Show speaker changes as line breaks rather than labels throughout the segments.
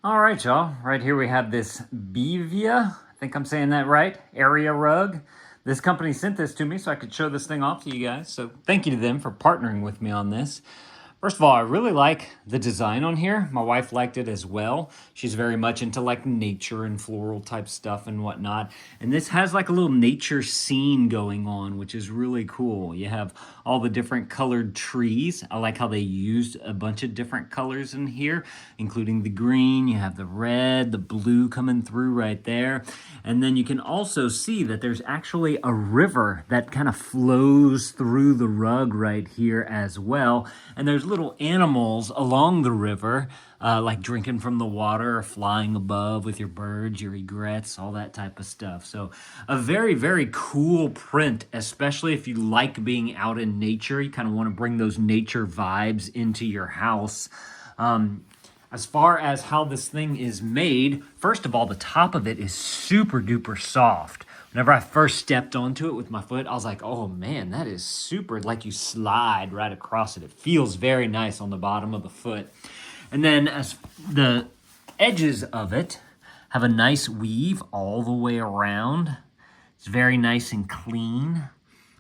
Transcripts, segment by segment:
All right, y'all. Right here we have this Bevia. I think I'm saying that right. Area rug. This company sent this to me so I could show this thing off to you guys. So thank you to them for partnering with me on this. First of all, I really like the design on here. My wife liked it as well. She's very much into like nature and floral type stuff and whatnot. And this has like a little nature scene going on, which is really cool. You have all the different colored trees. I like how they used a bunch of different colors in here, including the green. You have the red, the blue coming through right there. And then you can also see that there's actually a river that kind of flows through the rug right here as well. And there's little animals along the river, like drinking from the water, or flying above with your birds, your egrets, all that type of stuff. So a very, very cool print, especially if you like being out in nature. You kind of want to bring those nature vibes into your house. As far as how this thing is made, first of all, the top of it is super duper soft. Whenever I first stepped onto it with my foot, I was like, oh man, that is super, like you slide right across it. It feels very nice on the bottom of the foot. And then as the edges of it have a nice weave all the way around. It's very nice and clean.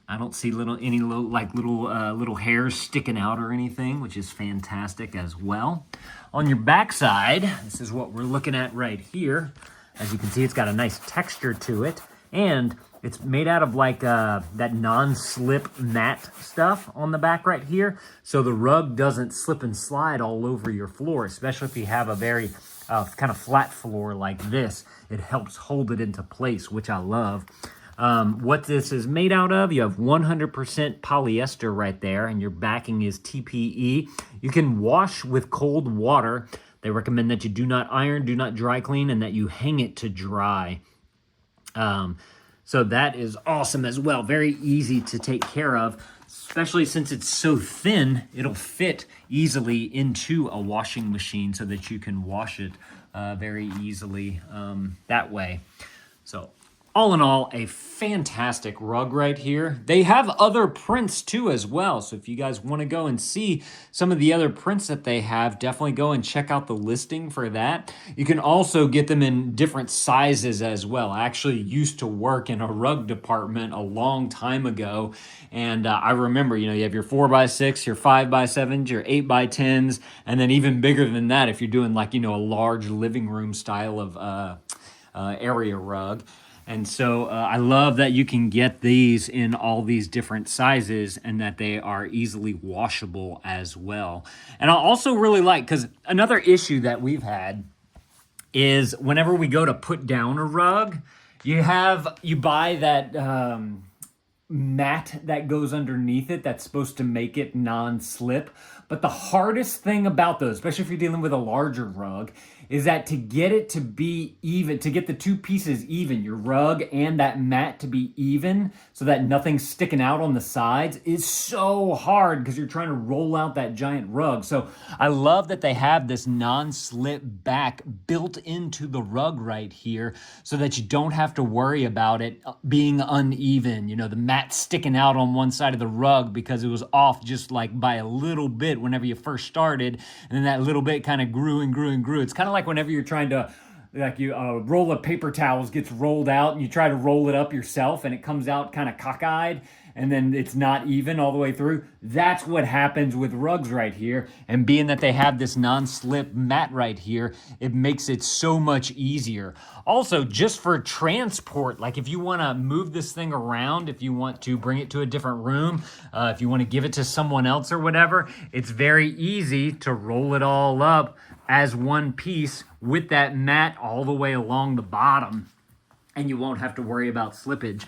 I don't see any little hairs sticking out or anything, which is fantastic as well. On your backside, this is what we're looking at right here. As you can see, it's got a nice texture to it, and it's made out of like that non-slip matte stuff on the back right here, so the rug doesn't slip and slide all over your floor, especially if you have a very kind of flat floor like this. It helps hold it into place, which I love. What this is made out of, you have 100% polyester right there, and your backing is TPE. You can wash with cold water. They recommend that you do not iron, do not dry clean, and that you hang it to dry. So that is awesome as well. Very easy to take care of, especially since it's so thin. It'll fit easily into a washing machine so that you can wash it very easily that way. So all in all, a fantastic rug right here. They have other prints too as well. So if you guys want to go and see some of the other prints that they have, definitely go and check out the listing for that. You can also get them in different sizes as well. I actually used to work in a rug department a long time ago. And I remember, you have your 4x6, your 5x7s, your 8x10s, and then even bigger than that if you're doing like, a large living room style of area rug. And so I love that you can get these in all these different sizes and that they are easily washable as well. And I also really like, because another issue that we've had is whenever we go to put down a rug, you buy that mat that goes underneath it that's supposed to make it non-slip. But the hardest thing about those, especially if you're dealing with a larger rug, is that to get it to be even, to get the two pieces even, your rug and that mat to be even so that nothing's sticking out on the sides, is so hard because you're trying to roll out that giant rug. So I love that they have this non-slip back built into the rug right here so that you don't have to worry about it being uneven. The mat sticking out on one side of the rug because it was off just like by a little bit whenever you first started, and then that little bit kind of grew and grew and grew. It's kind of like whenever you're trying to, roll of paper towels gets rolled out and you try to roll it up yourself and it comes out kind of cockeyed and then it's not even all the way through. That's what happens with rugs right here. And being that they have this non-slip mat right here, it makes it so much easier. Also, just for transport, like if you want to move this thing around, if you want to bring it to a different room, if you want to give it to someone else or whatever, it's very easy to roll it all up as one piece with that mat all the way along the bottom, and you won't have to worry about slippage.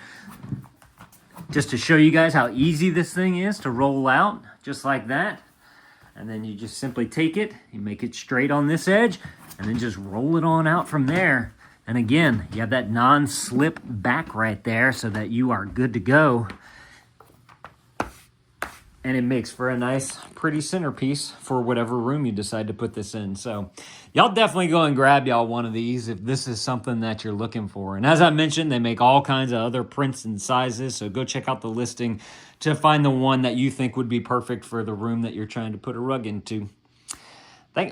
Just to show you guys how easy this thing is to roll out, just like that. And then you just simply take it, you make it straight on this edge, and then just roll it on out from there. And again, you have that non-slip back right there so that you are good to go. And it makes for a nice, pretty centerpiece for whatever room you decide to put this in. So y'all definitely go and grab y'all one of these if this is something that you're looking for. And as I mentioned, they make all kinds of other prints and sizes. So go check out the listing to find the one that you think would be perfect for the room that you're trying to put a rug into.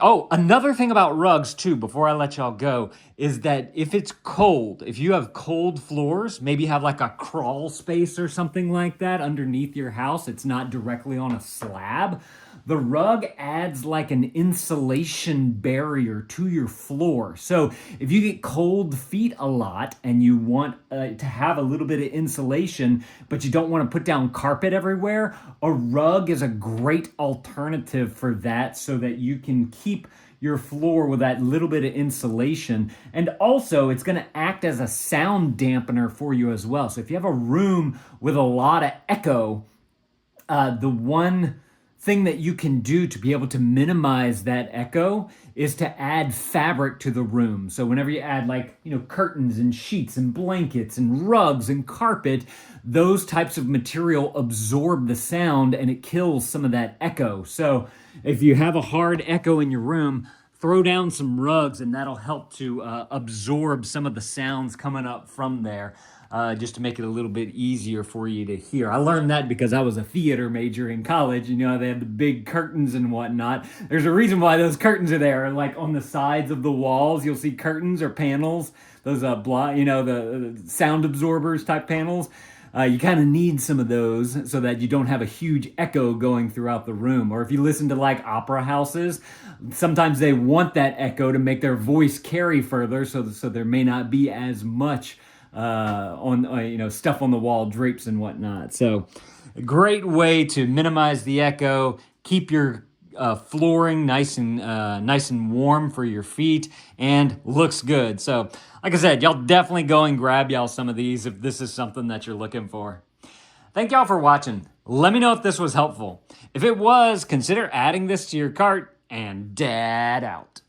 Oh, another thing about rugs too, before I let y'all go, is that if it's cold, if you have cold floors, maybe you have like a crawl space or something like that underneath your house, it's not directly on a slab. The rug adds like an insulation barrier to your floor. So if you get cold feet a lot and you want to have a little bit of insulation, but you don't want to put down carpet everywhere, a rug is a great alternative for that so that you can keep your floor with that little bit of insulation. And also, it's going to act as a sound dampener for you as well. So if you have a room with a lot of echo, the one thing that you can do to be able to minimize that echo is to add fabric to the room. So whenever you add like, curtains and sheets and blankets and rugs and carpet, those types of material absorb the sound and it kills some of that echo. So if you have a hard echo in your room, throw down some rugs and that'll help to absorb some of the sounds coming up from there. Just to make it a little bit easier for you to hear. I learned that because I was a theater major in college. They had the big curtains and whatnot. There's a reason why those curtains are there. Like on the sides of the walls, you'll see curtains or panels. Those the sound absorbers type panels. You kind of need some of those so that you don't have a huge echo going throughout the room. Or if you listen to like opera houses, sometimes they want that echo to make their voice carry further, so there may not be as much on stuff on the wall, drapes and whatnot. So a great way to minimize the echo, keep your flooring nice and warm for your feet, and looks good. So like I said, y'all definitely go and grab y'all some of these if this is something that you're looking for. Thank y'all for watching. Let me know if this was helpful. If it was, consider adding this to your cart, and dad out.